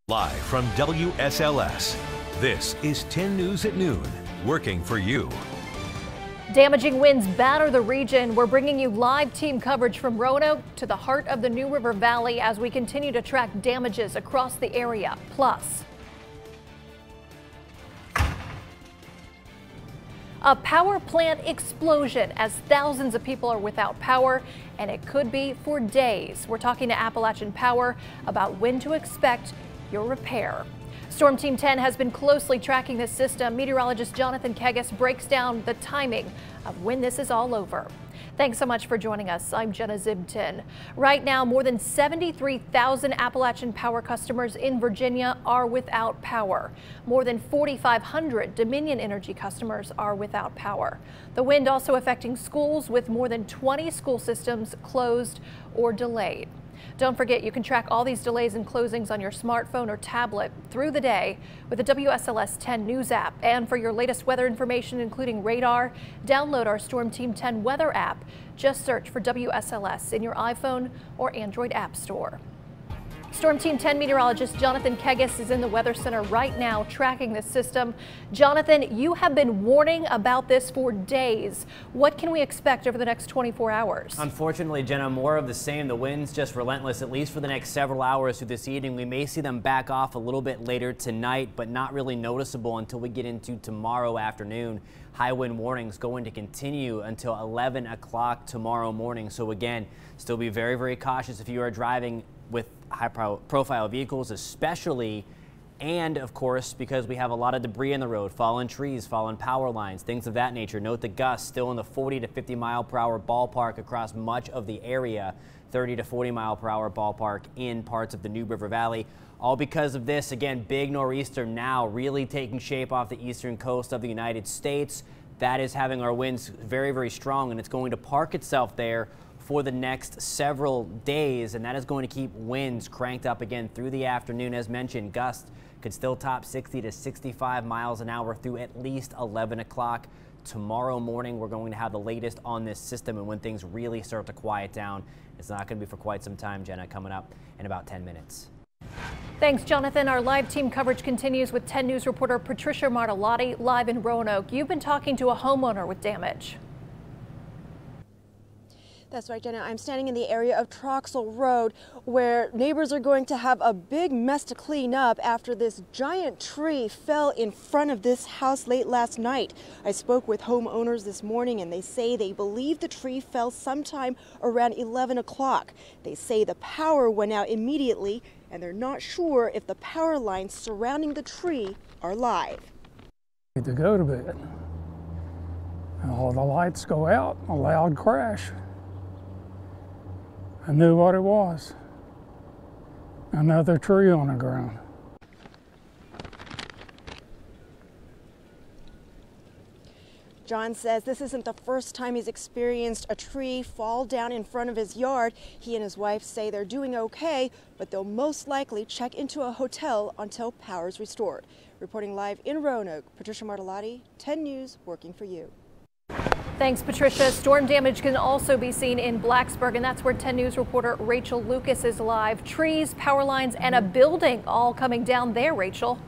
Live from WSLS, this is 10 News at Noon, working for you. Damaging winds batter the region. We're bringing you live team coverage from Roanoke to the heart of the New River Valley as we continue to track damages across the area. Plus, a power plant explosion as thousands of people are without power, and it could be for days. We're talking to Appalachian Power about when to expect your repair. Storm Team 10 has been closely tracking this system. Meteorologist Jonathan Kegas breaks down the timing of when this is all over. Thanks so much for joining us. I'm Jenna Zibton. Right now, more than 73,000 Appalachian Power customers in Virginia are without power. More than 4,500 Dominion Energy customers are without power. The wind also affecting schools, with more than 20 school systems closed or delayed. Don't forget, you can track all these delays and closings on your smartphone or tablet through the day with the WSLS 10 News app. And for your latest weather information, including radar, download our Storm Team 10 weather app. Just search for WSLS in your iPhone or Android App Store. Storm Team 10 meteorologist Jonathan Kegas is in the Weather Center right now tracking this system. Jonathan, you have been warning about this for days. What can we expect over the next 24 hours? Unfortunately, Jenna, more of the same. The winds just relentless, at least for the next several hours through this evening. We may see them back off a little bit later tonight, but not really noticeable until we get into tomorrow afternoon. High wind warnings going to continue until 11 o'clock tomorrow morning. So again, still be very, very cautious if you are driving with high-profile vehicles, especially, and of course, because we have a lot of debris in the road, fallen trees, fallen power lines, things of that nature. Note the gusts still in the 40 to 50 mile per hour ballpark across much of the area, 30 to 40 mile per hour ballpark in parts of the New River Valley. All because of this, again, big nor'easter now really taking shape off the eastern coast of the United States. That is having our winds very, very strong, and it's going to park itself there for the next several days, and that is going to keep winds cranked up again through the afternoon. As mentioned, gusts could still top 60 to 65 miles an hour through at least 11 o'clock. Tomorrow morning, we're going to have the latest on this system and when things really start to quiet down. It's not going to be for quite some time, Jenna, coming up in about 10 minutes. Thanks, Jonathan. Our live team coverage continues with 10 News reporter Patricia Martellotti live in Roanoke. You've been talking to a homeowner with damage. That's right, Jenna. I'm standing in the area of Troxel Road, where neighbors are going to have a big mess to clean up after this giant tree fell in front of this house late last night. I spoke with homeowners this morning, and they say they believe the tree fell sometime around 11 o'clock. They say the power went out immediately, and they're not sure if the power lines surrounding the tree are live. To go to bed, and all the lights go out, a loud crash. I knew what it was. Another tree on the ground. John says this isn't the first time he's experienced a tree fall down in front of his yard. He and his wife say they're doing okay, but they'll most likely check into a hotel until power's restored. Reporting live in Roanoke, Patricia Martellotti, 10 News, working for you. Thanks, Patricia. Storm damage can also be seen in Blacksburg, and that's where 10 News reporter Rachel Lucas is live. Trees, power lines, and a building all coming down there, Rachel.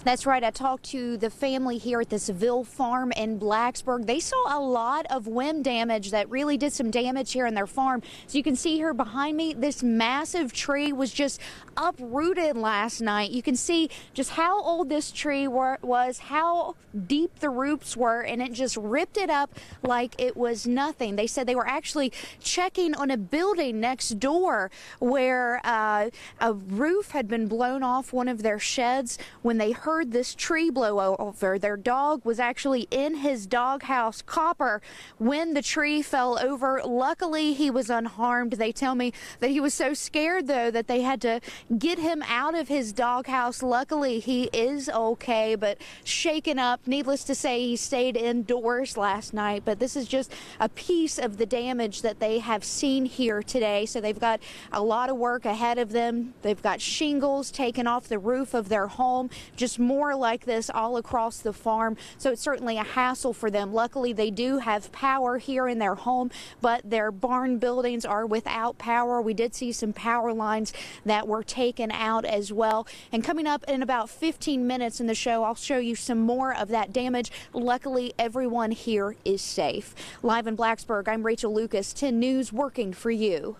That's right. I talked to the family here at the Seville farm in Blacksburg. They saw a lot of wind damage that really did some damage here in their farm. So you can see here behind me, this massive tree was just uprooted last night. You can see just how old this tree was, how deep the roots were, and it just ripped it up like it was nothing. They said they were actually checking on a building next door where a roof had been blown off one of their sheds when they heard this tree blow over. Their dog was actually in his doghouse, Copper, when the tree fell over. Luckily, he was unharmed. They tell me that he was so scared, though, that they had to get him out of his doghouse. Luckily, he is okay, but shaken up. Needless to say, he stayed indoors last night, but this is just a piece of the damage that they have seen here today. So they've got a lot of work ahead of them. They've got shingles taken off the roof of their home. Just there's more like this all across the farm, so it's certainly a hassle for them. Luckily, they do have power here in their home, but their barn buildings are without power. We did see some power lines that were taken out as well. And coming up in about 15 minutes in the show, I'll show you some more of that damage. Luckily, everyone here is safe. Live in Blacksburg, I'm Rachel Lucas, 10 News, working for you.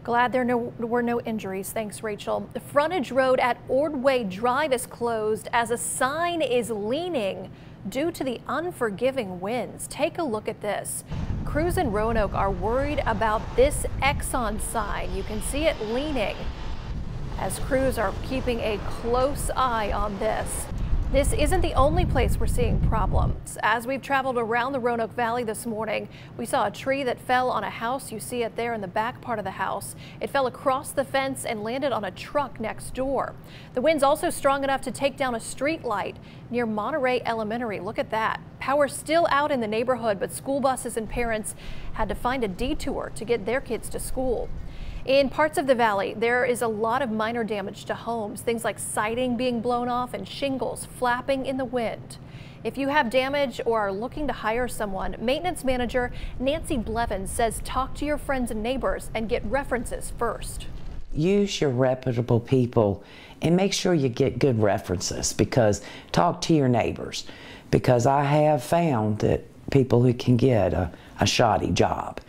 Glad there were no injuries. Thanks, Rachel. The frontage road at Ordway Drive is closed as a sign is leaning due to the unforgiving winds. Take a look at this. Crews in Roanoke are worried about this Exxon sign. You can see it leaning as crews are keeping a close eye on this. This isn't the only place we're seeing problems. As we've traveled around the Roanoke Valley this morning, we saw a tree that fell on a house. You see it there in the back part of the house. It fell across the fence and landed on a truck next door. The wind's also strong enough to take down a street light near Monterey Elementary. Look at that. Power still out in the neighborhood, but school buses and parents had to find a detour to get their kids to school. In parts of the valley, there is a lot of minor damage to homes, things like siding being blown off and shingles flapping in the wind. If you have damage or are looking to hire someone, maintenance manager Nancy Blevins says talk to your friends and neighbors and get references first. Use your reputable people and make sure you get good references, because talk to your neighbors, because I have found that people who can get a shoddy job.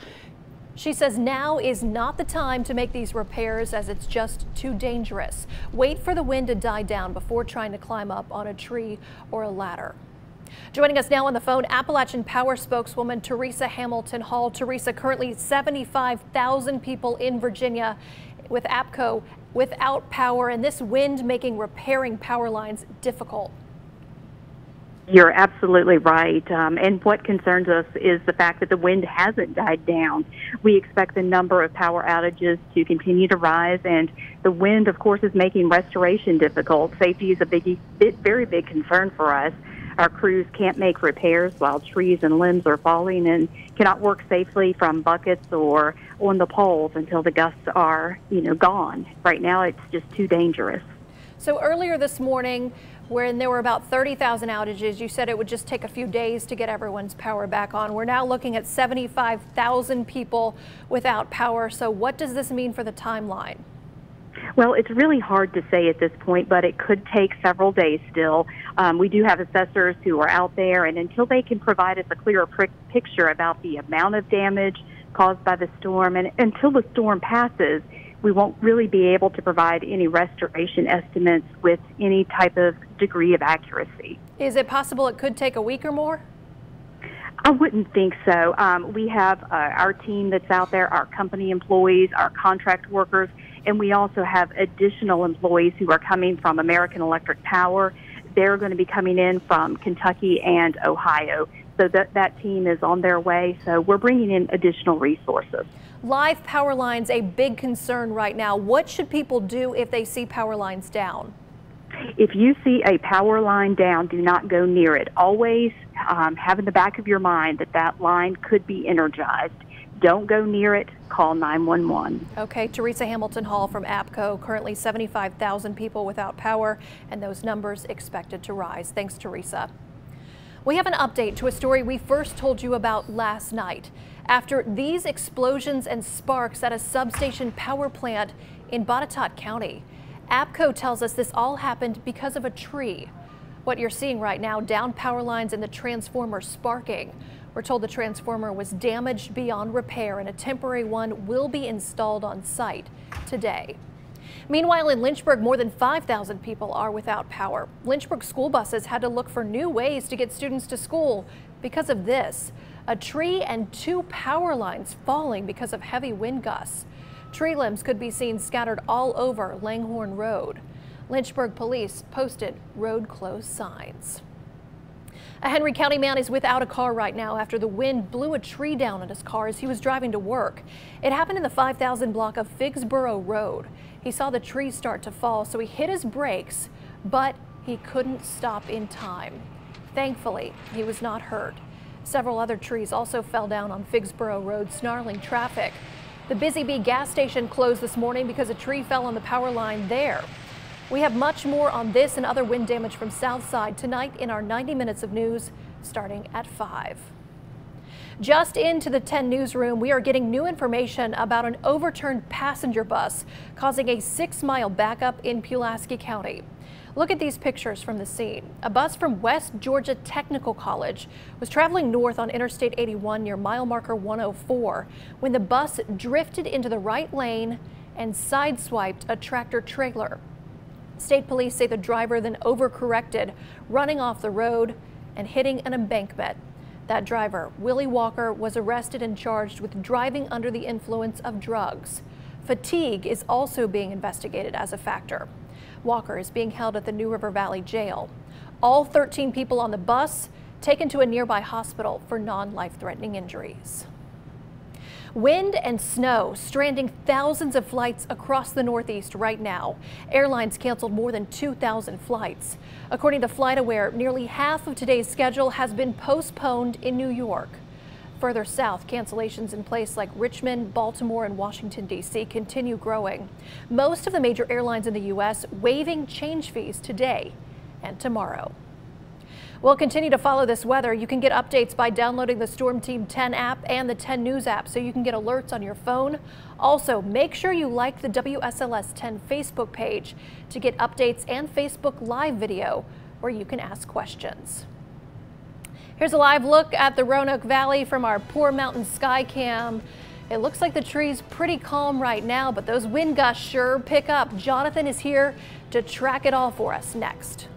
She says now is not the time to make these repairs as it's just too dangerous. Wait for the wind to die down before trying to climb up on a tree or a ladder. Joining us now on the phone, Appalachian Power spokeswoman Teresa Hamilton Hall. Teresa, currently 75,000 people in Virginia with APCO without power, and this wind making repairing power lines difficult. You're absolutely right. And what concerns us is the fact that the wind hasn't died down. We expect the number of power outages to continue to rise, and the wind, of course, is making restoration difficult. Safety is a very big concern for us. Our crews can't make repairs while trees and limbs are falling, and cannot work safely from buckets or on the poles until the gusts are, gone. Right now, it's just too dangerous. So earlier this morning, when there were about 30,000 outages, you said it would just take a few days to get everyone's power back on. We're now looking at 75,000 people without power. So what does this mean for the timeline? Well, it's really hard to say at this point, but it could take several days still. We do have assessors who are out there, and until they can provide us a clearer picture about the amount of damage caused by the storm, and until the storm passes, we won't really be able to provide any restoration estimates with any type of degree of accuracy. Is it possible it could take a week or more? I wouldn't think so. We have our team that's out there, our company employees, our contract workers, and we also have additional employees who are coming from American Electric Power. They're going to be coming in from Kentucky and Ohio. So that team is on their way. So we're bringing in additional resources. Live power lines, a big concern right now. What should people do if they see power lines down? If you see a power line down, do not go near it. Always have in the back of your mind that that line could be energized. Don't go near it. Call 911. Okay, Teresa Hamilton Hall from APCO. Currently 75,000 people without power, and those numbers expected to rise. Thanks, Teresa. We have an update to a story we first told you about last night. After these explosions and sparks at a substation power plant in Botetourt County, APCO tells us this all happened because of a tree. What you're seeing right now, down power lines and the transformer sparking. We're told the transformer was damaged beyond repair and a temporary one will be installed on site today. Meanwhile, in Lynchburg, more than 5,000 people are without power. Lynchburg school buses had to look for new ways to get students to school because of this. A tree and 2 power lines falling because of heavy wind gusts. Tree limbs could be seen scattered all over Langhorne Road. Lynchburg police posted road closed signs. A Henry County man is without a car right now after the wind blew a tree down in his car as he was driving to work. It happened in the 5,000 block of Figsboro Road. He saw the trees start to fall, so he hit his brakes, but he couldn't stop in time. Thankfully, he was not hurt. Several other trees also fell down on Figsboro Road, snarling traffic. The Busy Bee gas station closed this morning because a tree fell on the power line there. We have much more on this and other wind damage from Southside tonight in our 90 minutes of news starting at 5. Just into the 10 newsroom, we are getting new information about an overturned passenger bus causing a 6-mile backup in Pulaski County. Look at these pictures from the scene. A bus from West Georgia Technical College was traveling north on Interstate 81 near mile marker 104 when the bus drifted into the right lane and sideswiped a tractor trailer. State police say the driver then overcorrected, running off the road and hitting an embankment. That driver, Willie Walker, was arrested and charged with driving under the influence of drugs. Fatigue is also being investigated as a factor. Walker is being held at the New River Valley Jail. All 13 people on the bus taken to a nearby hospital for non-life-threatening injuries. Wind and snow stranding thousands of flights across the Northeast right now. Airlines canceled more than 2,000 flights. According to FlightAware, nearly half of today's schedule has been postponed in New York. Further south, cancellations in places like Richmond, Baltimore, and Washington, D.C. continue growing. Most of the major airlines in the U.S. waiving change fees today and tomorrow. We'll continue to follow this weather. You can get updates by downloading the Storm Team 10 app and the 10 News app so you can get alerts on your phone. Also, make sure you like the WSLS 10 Facebook page to get updates and Facebook Live video where you can ask questions. Here's a live look at the Roanoke Valley from our Poor Mountain Sky Cam. It looks like the tree's pretty calm right now, but those wind gusts sure pick up. Jonathan is here to track it all for us next.